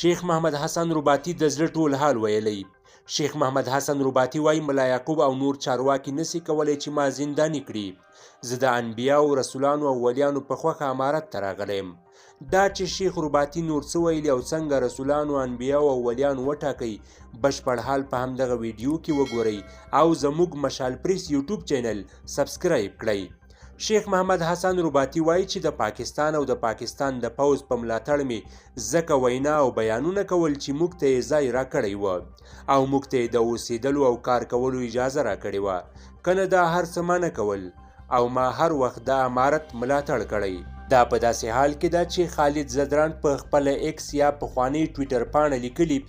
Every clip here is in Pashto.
شیخ محمد حسن رباطي د زړه ټول حال ویلی. شیخ محمد حسن رباطي وایي ملا یعقوب او نور چارواکي نسي کولی چې ما زنداني کړي. زه د انبیاو رسولانو او ولیانو په خوښه امارت ته راغلی یم. دا چې شیخ رباطي نور څه ویلي او څنګه رسولانو انبیاو او ولیانو وټاکئ بشپړ حال په همدغه ویډیو کې وګورئ او زموږ مشال پریس یوټیوب چینل سبسکرایب کړئ. شیخ محمد حسن رباطي وایي چې د پاکستان او د پاکستان د پوځ په ملاتړ مې ځکه وینا او بیانونه کول چې موږ ته یې ځای راکړی و او موږ ته یې د اوسېدلو او کار کولو اجازه راکړې وه، کنه دا هر څه منع کول او ما هر وخت د امارت ملاتړ کړی. دا په داسې حال کې ده چې خالد زدران په خپله ایکس یا پخوانۍ ټویټر پاڼه لیکلي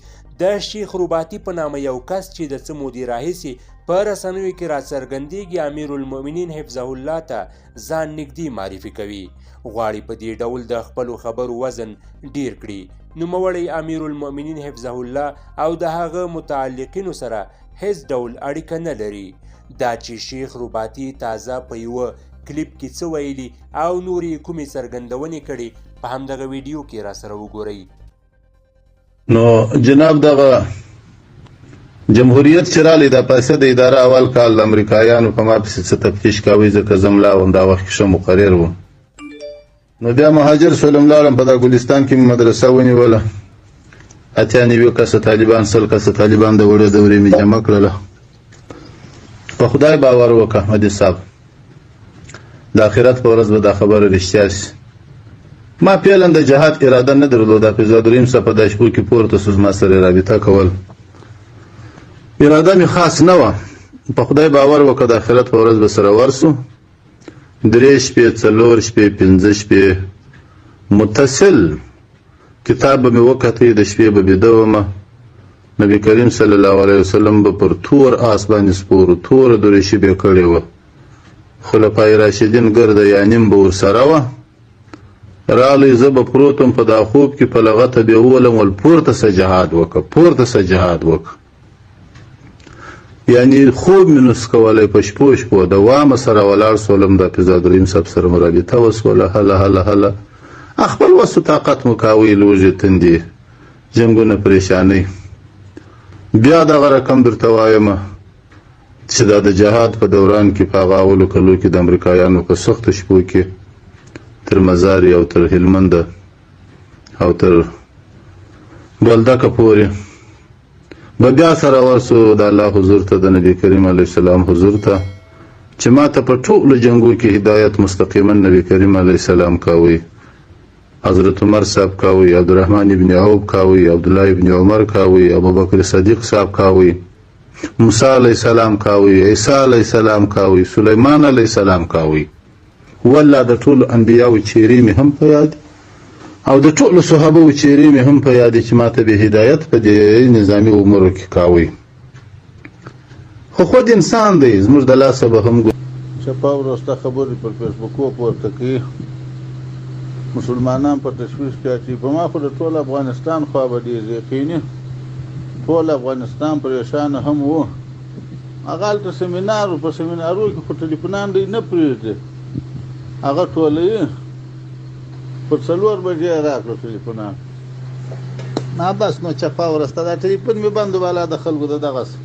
د شیخ رباطي په نامه یو کس چې د څه مودې راهیسې په رسنیو کې راڅرګندېږي امیر المؤمنین حفظه الله ته ځان نږدې معرفي کوي، غواړي په دې ډول د خپلو خبرو وزن ډیر کړي. نوموړی امیر المؤمنین حفظه الله او د هغه متعلقینو سره هیڅ ډول اړیکه نه لري. دا چې شیخ رباطي تازه په یوه کلیپ کې څه ویلي او نورې کومې څرګندونې کړي په همدغه ویډیو کې را سره وګورئ. نو جناب دغه جمهوریت چې رالی دا پیسې د اداره اول کال د امریکایانو په ما پسې څه تفتیش کوي ځکه زه ملا وم دا وخت کې ښه مقرر وم. نو بیا مهاجر شولم لاړم په دا ګلستان کې مې مدرسه ونیوله، 98 کسه طالبان 100 کسه طالبان د وړو دورې مې جمع کړله. په خدای باور وکړه مهدي صاحب د آخرت په ورځ به دا خبره رښتیا سي. ما فعلا د جهاد اراده نه درلوده، حافظ دریم څه په دا شپو کې پورته سو زما سره رابطه کول اراده مې خاص نه وه. په خدای باور وکړه د آخرت په ورځ به سره ورسو. 3 شپې 4 شپې 5 شپې متصل کتاب به مې وکتې، د شپې به بیده ومه. نبي کریم صلی الله علیه وسلم به پر تور آس باندې سپور تور درېشي به کړې وه، خلفای راشدین ګرده یا نیم به ورسره وه. رالی زه به پروت وم په دا خوب کې په لغته به وولم ول پورته سه جهاد وکړه پورته سه جهاد وکړه. یعنی خوب مې نس کولی په شپو شپو د وامه سره ولاړ سولم د حافظ دریم صاحب سره مو رابطه وسوله. هله هله هله خپل وس و طاقت مو کاوی لوږې تندې جنګونه پریشانۍ. بیا دغه رقم درته وایمه چې دا د جهاد په دوران کې په هغه اولو کلو کې د امریکایانو په سختو شپو کې تر مزاري او تر هلمند او تر بولدکه پورې به بیا سره ورسو د الله حضور ته د نبي کریم علیه السلام حضور ته چې ما ته په ټولو جنګو کې هدایت مستقیما نبي کریم علیه السلام کاوی، حضرت عمر صاحب کاوی، عبدالرحمن ابن عوف کاوی، عبدالله ابن عمر کاوی، ابوبکر صدیق صاحب کاوی، موسی علیه السلام کاوی، عیسی علیه السلام کاوی، سلیمان علیه السلام کاوی. والله د ټولو انبیاو چیرې مې هم په یاد او د ټولو صحابو چیرې مې هم په یاد چې ما ته به هدایت په دې نظامي امورو کې کاوی. خو خود انسان دی، زموږ د لاسه به هم چپا ورسته خبرې پر فیسبوکو پورته کوي، مسلمانان په تشویش کې اچوي. په ما خو د ټول افغانستان خوا به ډېر یقیني ټول افغانستان پریشانه هم و. هغه هلته سیمینار په سیمینارو کې خو ټلیفونان دی نه پرېږدي، هغه ټوله پر 4 بجې راکړو ټلیفونان. بس نو چپا ورسته دا ټلیفون مې بند والا د خلکو د دغسې